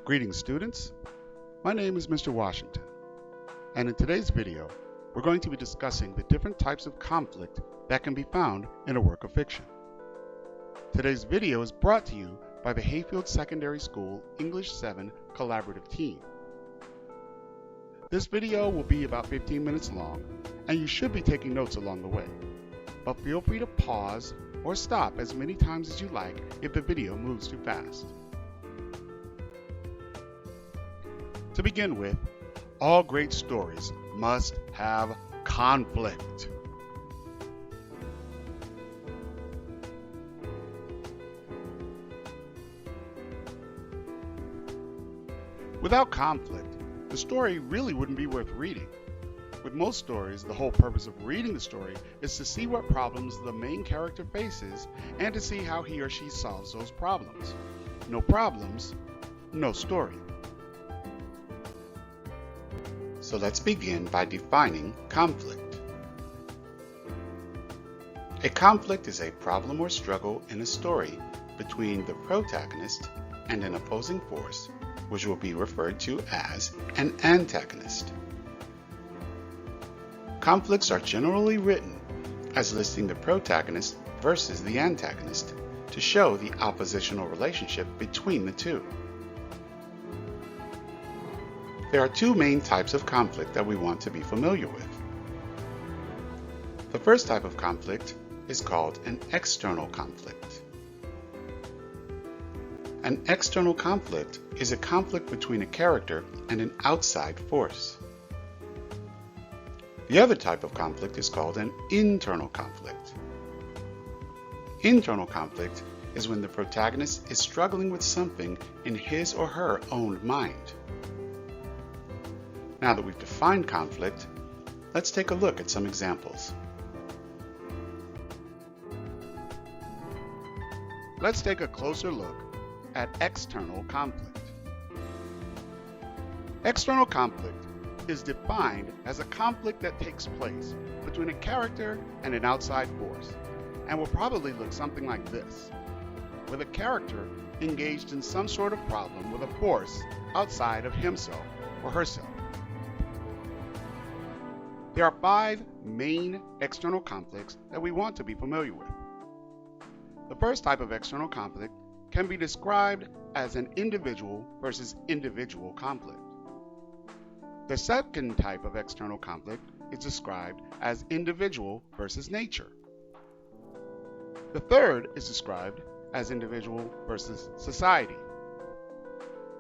Greetings, students. My name is Mr. Washington, and in today's video, we're going to be discussing the different types of conflict that can be found in a work of fiction. Today's video is brought to you by the Hayfield Secondary School English 7 collaborative team. This video will be about 15 minutes long, and you should be taking notes along the way, but feel free to pause or stop as many times as you like if the video moves too fast. To begin with, all great stories must have conflict. Without conflict, the story really wouldn't be worth reading. With most stories, the whole purpose of reading the story is to see what problems the main character faces and to see how he or she solves those problems. No problems, no story. So let's begin by defining conflict. A conflict is a problem or struggle in a story between the protagonist and an opposing force, which will be referred to as an antagonist. Conflicts are generally written as listing the protagonist versus the antagonist to show the oppositional relationship between the two. There are two main types of conflict that we want to be familiar with. The first type of conflict is called an external conflict. An external conflict is a conflict between a character and an outside force. The other type of conflict is called an internal conflict. Internal conflict is when the protagonist is struggling with something in his or her own mind. Now that we've defined conflict, let's take a look at some examples. Let's take a closer look at external conflict. External conflict is defined as a conflict that takes place between a character and an outside force, and will probably look something like this, with a character engaged in some sort of problem with a force outside of himself or herself. There are 5 main external conflicts that we want to be familiar with. The first type of external conflict can be described as an individual versus individual conflict. The second type of external conflict is described as individual versus nature. The third is described as individual versus society.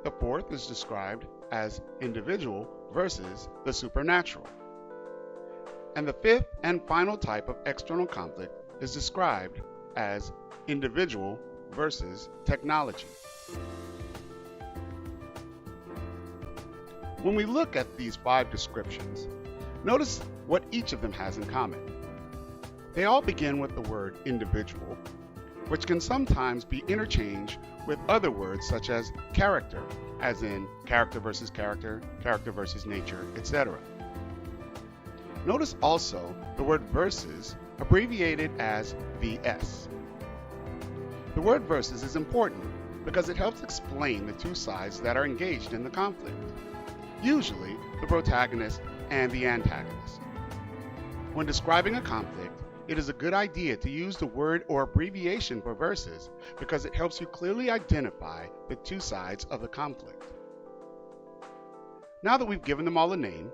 The fourth is described as individual versus the supernatural. And the fifth and final type of external conflict is described as individual versus technology. When we look at these 5 descriptions, notice what each of them has in common. They all begin with the word individual, which can sometimes be interchanged with other words such as character, as in character versus character, character versus nature, etc. Notice also the word versus, abbreviated as VS. The word versus is important because it helps explain the two sides that are engaged in the conflict, usually the protagonist and the antagonist. When describing a conflict, it is a good idea to use the word or abbreviation for versus because it helps you clearly identify the two sides of the conflict. Now that we've given them all a name,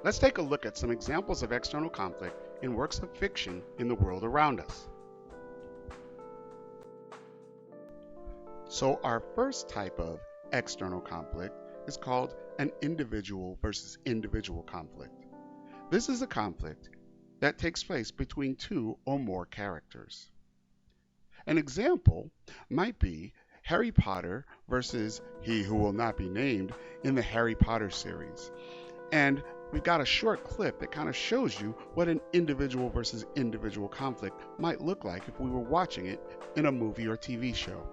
let's take a look at some examples of external conflict in works of fiction in the world around us. So our first type of external conflict is called an individual versus individual conflict. This is a conflict that takes place between 2 or more characters. An example might be Harry Potter versus He Who Will Not Be Named in the Harry Potter series. And we've got a short clip that kind of shows you what an individual versus individual conflict might look like if we were watching it in a movie or TV show.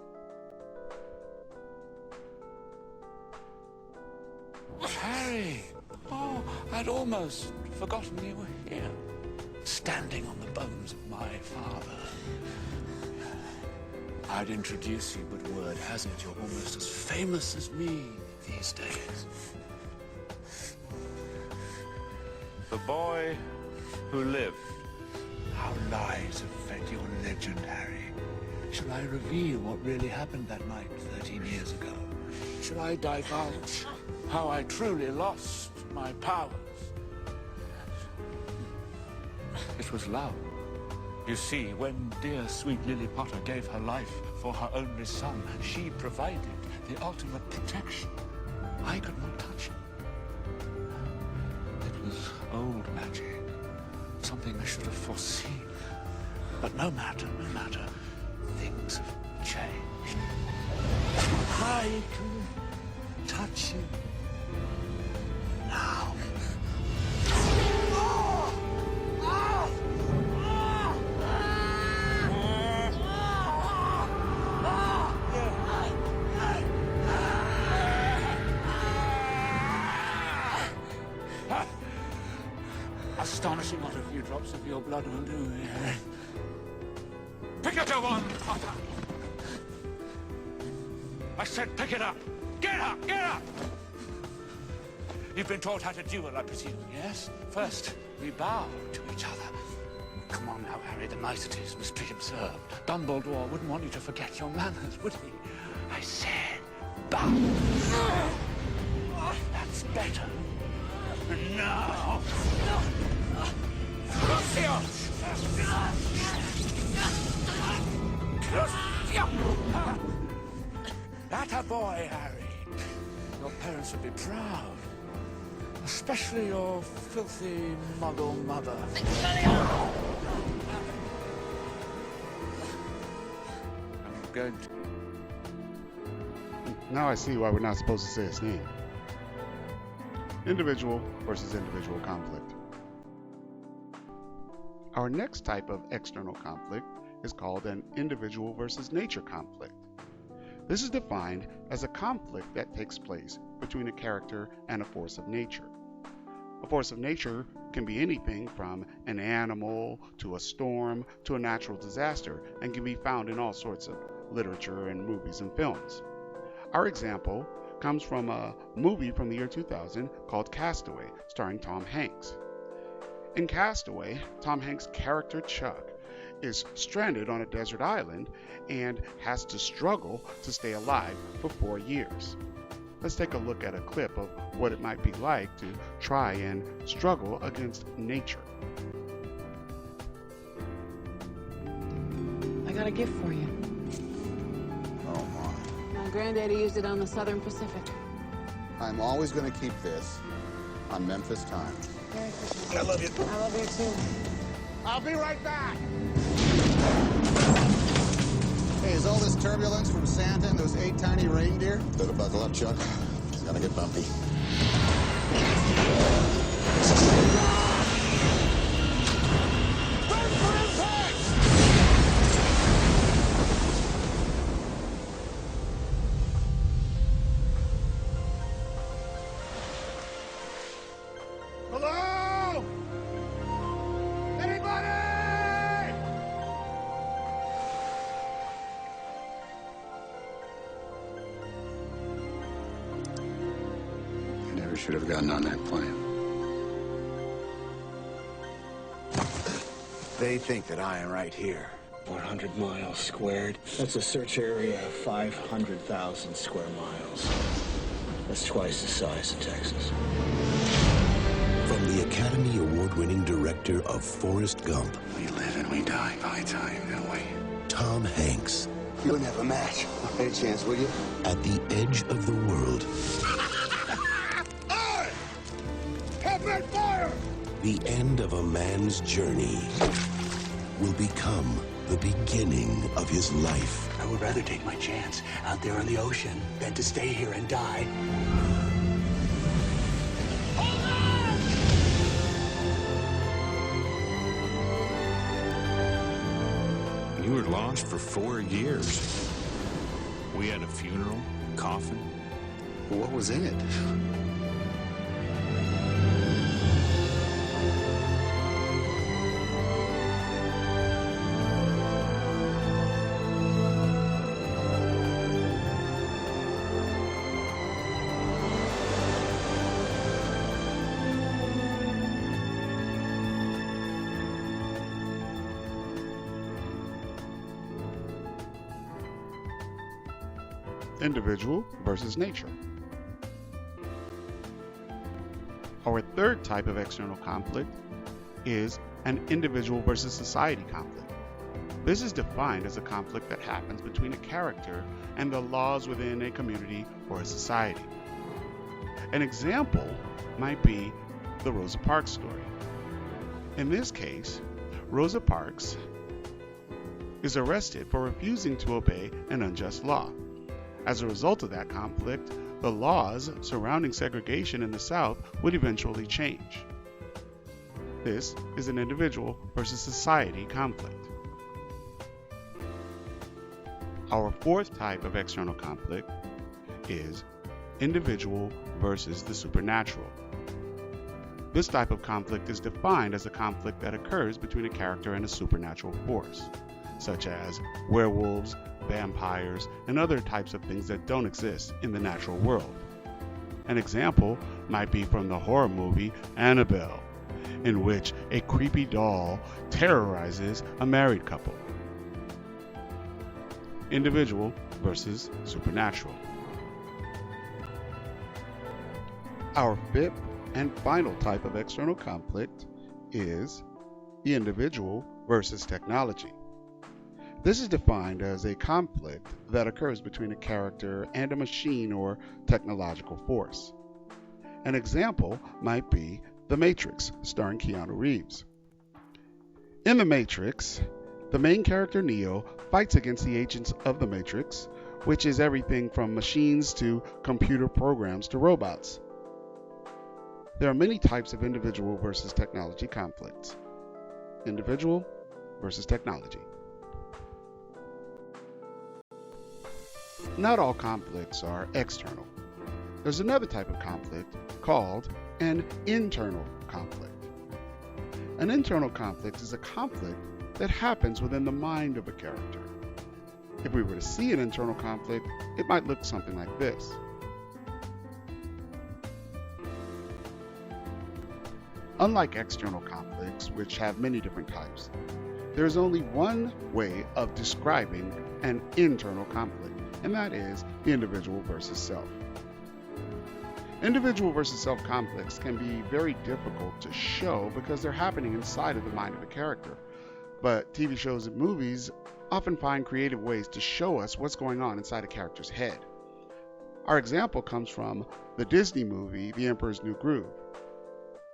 Harry! Oh, I'd almost forgotten you were here, standing on the bones of my father. I'd introduce you, but word has it you're almost as famous as me. these days. The boy who lived. How lies have fed your legend, Harry. Shall I reveal what really happened that night 13 years ago? Shall I divulge how I truly lost my powers? It was love. You see, when dear sweet Lily Potter gave her life for her only son, she provided the ultimate protection. I could not touch it. It was old magic, something I should have foreseen. But no matter, things have changed. I can touch you now. Astonishing what a few drops of your blood will do. Pick up your wand, Potter. I said pick it up. Get up, get up! You've been taught how to duel, I presume, yes? First, we bow to each other. Come on now, Harry, the niceties must be observed. Dumbledore wouldn't want you to forget your manners, would he? I said bow. That's better. And now... That a boy, Harry. Your parents would be proud. Especially your filthy muggle mother. I'm going to... Now I see why we're not supposed to say his name. Individual versus individual conflict. Our next type of external conflict is called an individual versus nature conflict. This is defined as a conflict that takes place between a character and a force of nature. A force of nature can be anything from an animal to a storm to a natural disaster and can be found in all sorts of literature and movies and films. Our example comes from a movie from the year 2000 called Castaway, starring Tom Hanks. In Castaway, Tom Hanks' character Chuck is stranded on a desert island and has to struggle to stay alive for 4 years. Let's take a look at a clip of what it might be like to try and struggle against nature. I got a gift for you. Oh my. My granddaddy used it on the Southern Pacific. I'm always going to keep this on Memphis time. Merry Christmas. I love you. I love you too. I'll be right back. Hey, is all this turbulence from Santa and those 8 tiny reindeer? Better buckle up, Chuck. It's gonna get bumpy. Burn for impact! Hello? Anybody? Never should have gotten on that plane. They think that I am right here. 100 miles squared. That's a search area of 500,000 square miles. That's twice the size of Texas. From the Academy Award-winning director of Forrest Gump, We live and we die by time, don't we? Tom Hanks, You wouldn't have a match. Any chance, will you? at the edge of the world, Captain fire! the end of a man's journey will become the beginning of his life. I would rather take my chance out there on the ocean than to stay here and die. You were launched for 4 years. We had a funeral, coffin. What was in it? individual versus nature. Our third type of external conflict is an individual versus society conflict. This is defined as a conflict that happens between a character and the laws within a community or a society. An example might be the Rosa Parks story. In this case, Rosa Parks is arrested for refusing to obey an unjust law. As a result of that conflict, the laws surrounding segregation in the South would eventually change. This is an individual versus society conflict. Our fourth type of external conflict is individual versus the supernatural. This type of conflict is defined as a conflict that occurs between a character and a supernatural force, such as werewolves, vampires, and other types of things that don't exist in the natural world. An example might be from the horror movie Annabelle, in which a creepy doll terrorizes a married couple. Individual versus supernatural. Our fifth and final type of external conflict is the individual versus technology. This is defined as a conflict that occurs between a character and a machine or technological force. An example might be The Matrix, starring Keanu Reeves. In The Matrix, the main character Neo fights against the agents of the Matrix, which is everything from machines to computer programs to robots. There are many types of individual versus technology conflicts. Individual versus technology. Not all conflicts are external. There's another type of conflict called an internal conflict. An internal conflict is a conflict that happens within the mind of a character. If we were to see an internal conflict, it might look something like this. Unlike external conflicts, which have many different types, there is only one way of describing an internal conflict, and that is the individual versus self. Individual versus self conflicts can be very difficult to show because they're happening inside of the mind of a character. But TV shows and movies often find creative ways to show us what's going on inside a character's head. Our example comes from the Disney movie The Emperor's New Groove.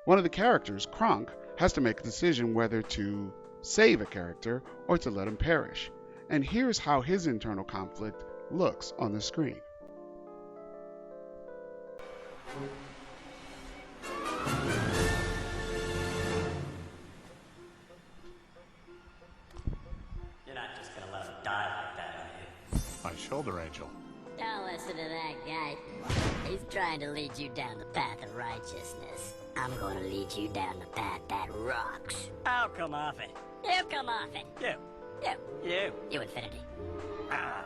One of the characters, Kronk, has to make a decision whether to save a character or to let him perish. And here's how his internal conflict looks on the screen. You're not just gonna let him die like that, are you? My shoulder angel. Don't listen to that guy. He's trying to lead you down the path of righteousness. I'm gonna lead you down the path that rocks. Oh, come off it. You come off it. You. You Infinity. Ah.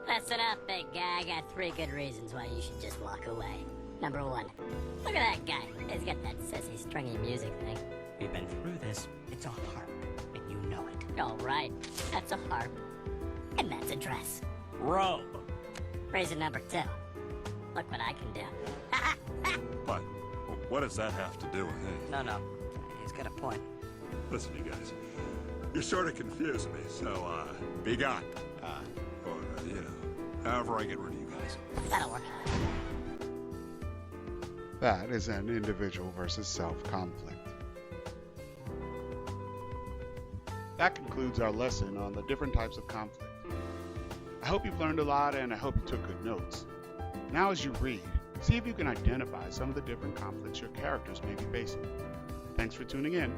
Listen up, big guy. I got 3 good reasons why you should just walk away. Number 1, look at that guy. He's got that sissy stringy music thing. We've been through this. It's a harp, and you know it. All right, that's a harp, and that's a dress. Robe. Reason number 2, look what I can do. What? What does that have to do with it? No. He's got a point. Listen, you guys. You're sort of confusing me, so, be gone. Or, however I get rid of you guys. That'll work. That is an individual versus self conflict. That concludes our lesson on the different types of conflict. I hope you've learned a lot and I hope you took good notes. Now as you read, see if you can identify some of the different conflicts your characters may be facing. Thanks for tuning in.